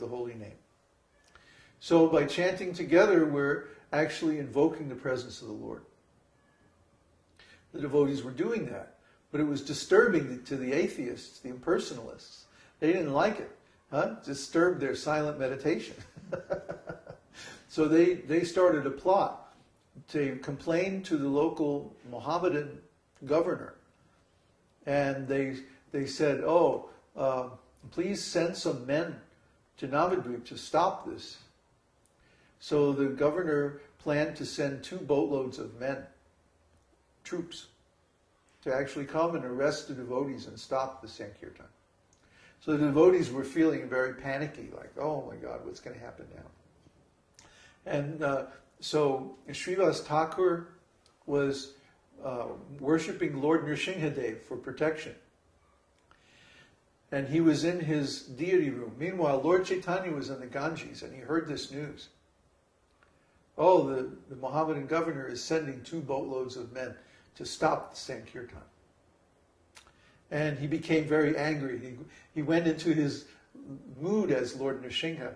the holy name. So by chanting together, we're actually invoking the presence of the Lord. The devotees were doing that, but it was disturbing to the atheists, the impersonalists. They didn't like it. Disturbed their silent meditation. So they started a plot to complain to the local Mohammedan governor. And they said, please send some men to Navadvip to stop this. So the governor planned to send 2 boatloads of men, troops, to actually come and arrest the devotees and stop the Sankirtan. So the devotees were feeling very panicky, like, oh my God, what's going to happen now? And so Śrīvas Ṭhākur was worshipping Lord Nrsimhadev for protection. And he was in his deity room. Meanwhile, Lord Caitanya was in the Ganges, and he heard this news. Oh, the Mohammedan governor is sending 2 boatloads of men to stop the Sankirtan. And he became very angry. He went into his mood as Lord Nrsimha.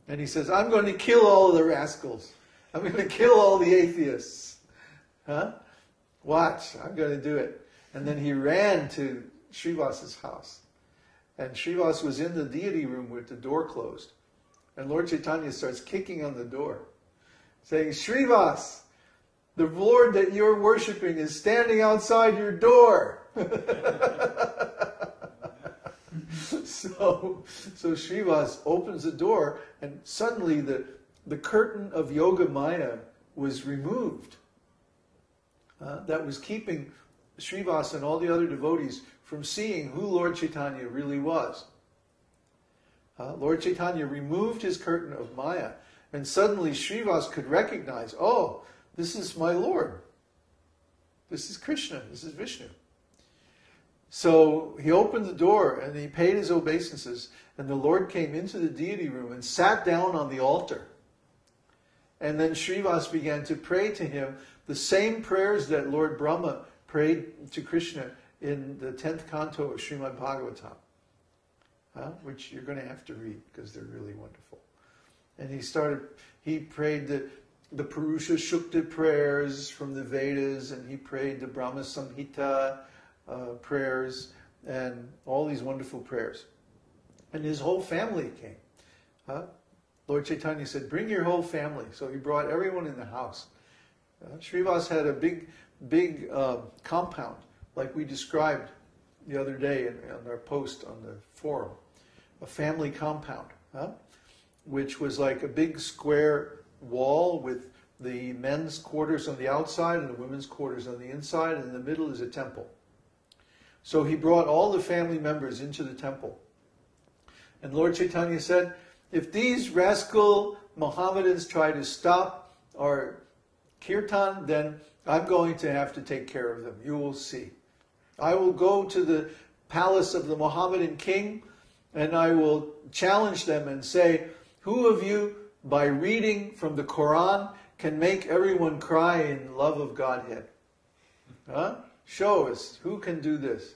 And he says, I'm going to kill all the rascals. I'm going to kill all the atheists. Watch, I'm going to do it. And then he ran to Śrīvas's house. And Śrīvas was in the deity room with the door closed. And Lord Caitanya starts kicking on the door, saying, Śrīvas, the Lord that you're worshipping is standing outside your door. So Śrīvas opens the door, and suddenly the curtain of Yoga Maya was removed. That was keeping Śrīvas and all the other devotees from seeing who Lord Caitanya really was. Lord Caitanya removed his curtain of Maya, and suddenly Śrīvas could recognize, oh, this is my Lord. This is Krishna. This is Vishnu. So he opened the door and he paid his obeisances, and the Lord came into the deity room and sat down on the altar. And then Śrīvas began to pray to him the same prayers that Lord Brahma prayed to Krishna in the 10th canto of Śrīmad Bhāgavatam, which you're going to have to read because they're really wonderful. And he prayed the Purusha Shukta prayers from the Vedas, and he prayed the Brahma Samhita prayers, and all these wonderful prayers. And his whole family came. Lord Caitanya said, bring your whole family. So he brought everyone in the house. Śrīvas had a big compound, like we described the other day on our post on the forum. A family compound, which was like a big square wall with the men's quarters on the outside and the women's quarters on the inside, and in the middle is a temple. So he brought all the family members into the temple. And Lord Caitanya said, if these rascal Mohammedans try to stop our kirtan, then I'm going to have to take care of them. You will see. I will go to the palace of the Mohammedan king, and I will challenge them and say, who of you, by reading from the Quran, can make everyone cry in love of Godhead? Show us, who can do this?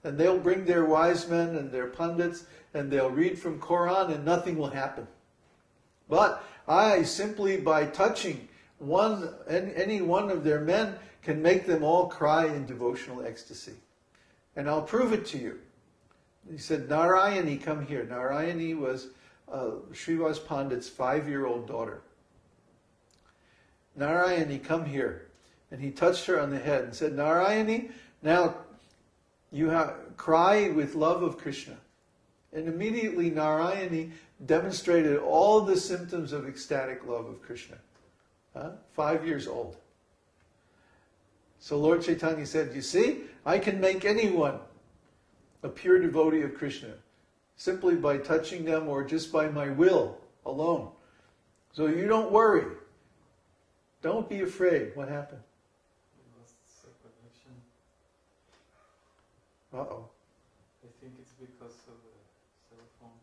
And they'll bring their wise men and their pundits, and they'll read from Quran, and nothing will happen. But I, simply by touching any one of their men, can make them all cry in devotional ecstasy. And I'll prove it to you. He said, Narayani, come here. Narayani was Śrīvas Pandit's 5-year-old daughter. Narayani, come here. And he touched her on the head and said, Narayani, now you cry with love of Krishna. And immediately Narayani demonstrated all the symptoms of ecstatic love of Krishna. 5 years old. So Lord Caitanya said, you see, I can make anyone a pure devotee of Krishna simply by touching them or just by my will alone. So you don't worry. Don't be afraid. What happened? Uh-oh. I think it's because of the cell phone.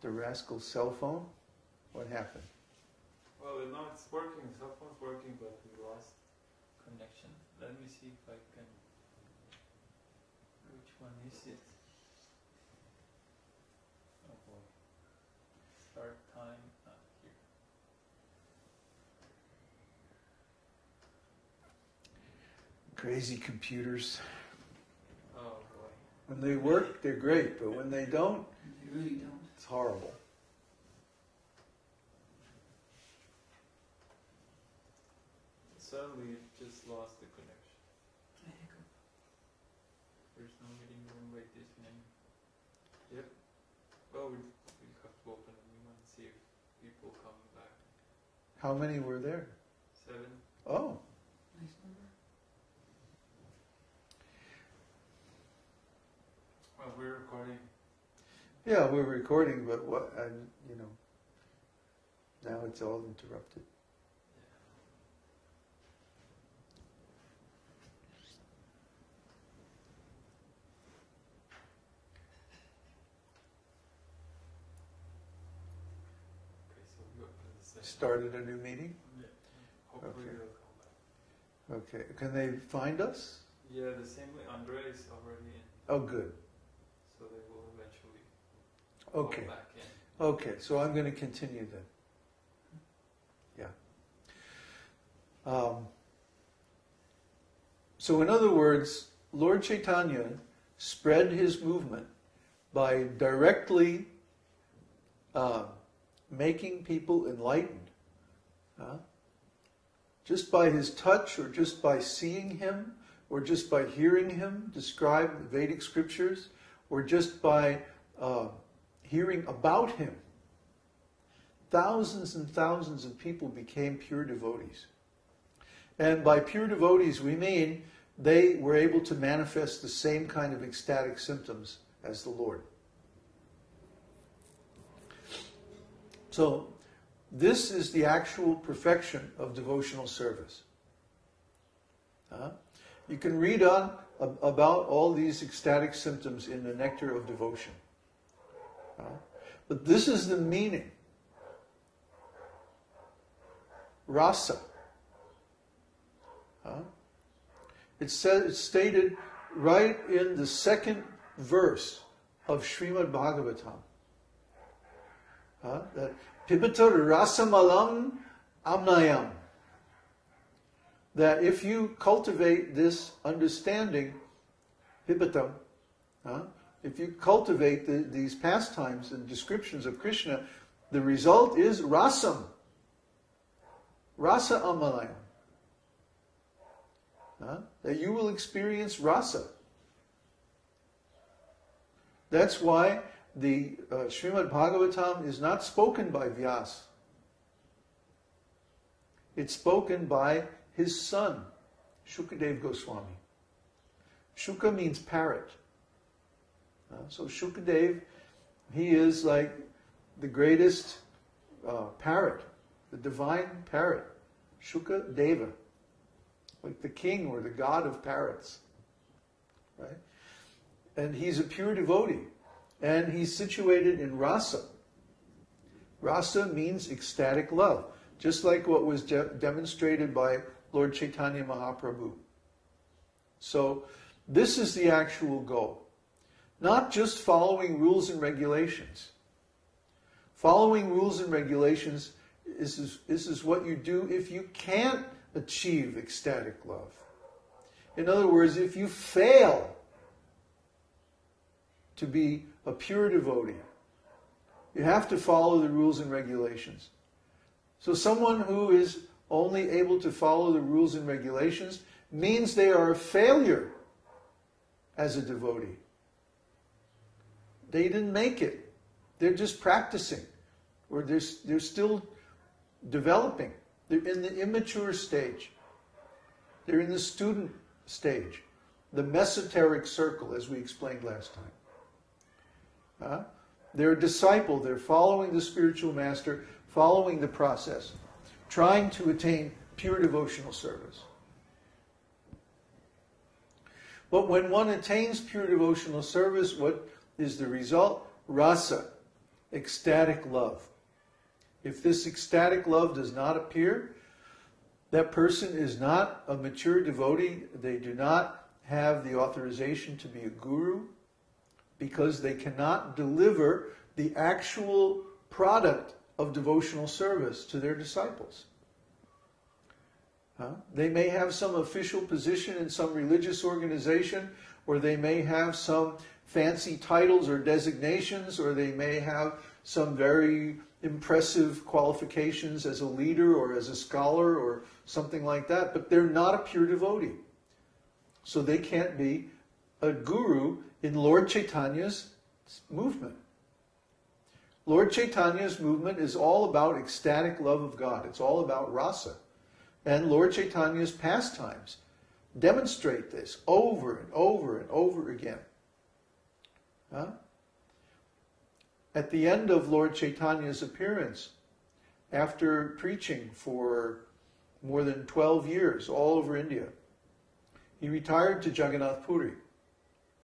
The rascal's cell phone? What happened? Well, now it's working. The cell phone's working, but we lost connection. Let me see if I can... Which one is it? Oh boy. Crazy computers. Oh boy. When they work, they're great, but when they don't, They really don't. it's horrible. Suddenly it just lost the connection. A hiccup. There's no meeting room like this name. Yep. Well, we have to open a new one and see if people come back. How many were there? 7. Oh, Nice number. Well, we're recording. yeah, we're recording, but what? Now it's all interrupted. Okay, so we open the session. Started a new meeting. Yeah. Hopefully Okay. they'll come back. Okay, can they find us? Yeah, the same way. Andre is already in, Oh, good. so they will eventually Okay. go back in. Okay, so I'm going to continue then. Yeah. So in other words, Lord Caitanya spread his movement by directly making people enlightened. Just by his touch, or just by seeing him, or just by hearing him describe the Vedic scriptures, or just by hearing about him. Thousands and thousands of people became pure devotees. And by pure devotees, we mean they were able to manifest the same kind of ecstatic symptoms as the Lord. So, this is the actual perfection of devotional service. You can read on about all these ecstatic symptoms in the Nectar of Devotion. But this is the meaning. Rasa. It's stated right in the second verse of Śrīmad Bhāgavatam. That Pibata rasamalam amnayam. That if you cultivate this understanding, Pibata, if you cultivate these pastimes and descriptions of Krishna, the result is rasam. Rasa amalayam. That you will experience rasa. That's why the Śrīmad Bhāgavatam is not spoken by Vyasa. It's spoken by his son, Shukadeva Goswami. Shuka means parrot. So Shukadeva, he is like the greatest parrot, the divine parrot, Shukadeva, like the king or the god of parrots, right? And he's a pure devotee, and he's situated in rasa. Rasa means ecstatic love, just like what was demonstrated by Lord Caitanya Mahaprabhu. So this is the actual goal. Not just following rules and regulations. Following rules and regulations is what you do if you can't achieve ecstatic love. In other words, if you fail to be a pure devotee, you have to follow the rules and regulations. So someone who is only able to follow the rules and regulations means they are a failure as a devotee. They didn't make it. They're just practicing. Or they're still developing. They're in the immature stage. They're in the student stage. The mesoteric circle, as we explained last time. They're a disciple. They're following the spiritual master, following the process, trying to attain pure devotional service. But when one attains pure devotional service, what is the result? Rasa, ecstatic love. If this ecstatic love does not appear, that person is not a mature devotee. They do not have the authorization to be a guru, because they cannot deliver the actual product of devotional service to their disciples. They may have some official position in some religious organization, or they may have some fancy titles or designations, or they may have some very impressive qualifications as a leader or as a scholar or something like that, but they're not a pure devotee. So they can't be a guru in Lord Chaitanya's movement. Lord Chaitanya's movement is all about ecstatic love of God. It's all about rasa. And Lord Chaitanya's pastimes demonstrate this over and over and over again. At the end of Lord Chaitanya's appearance, after preaching for more than 12 years all over India, he retired to Jagannath Puri.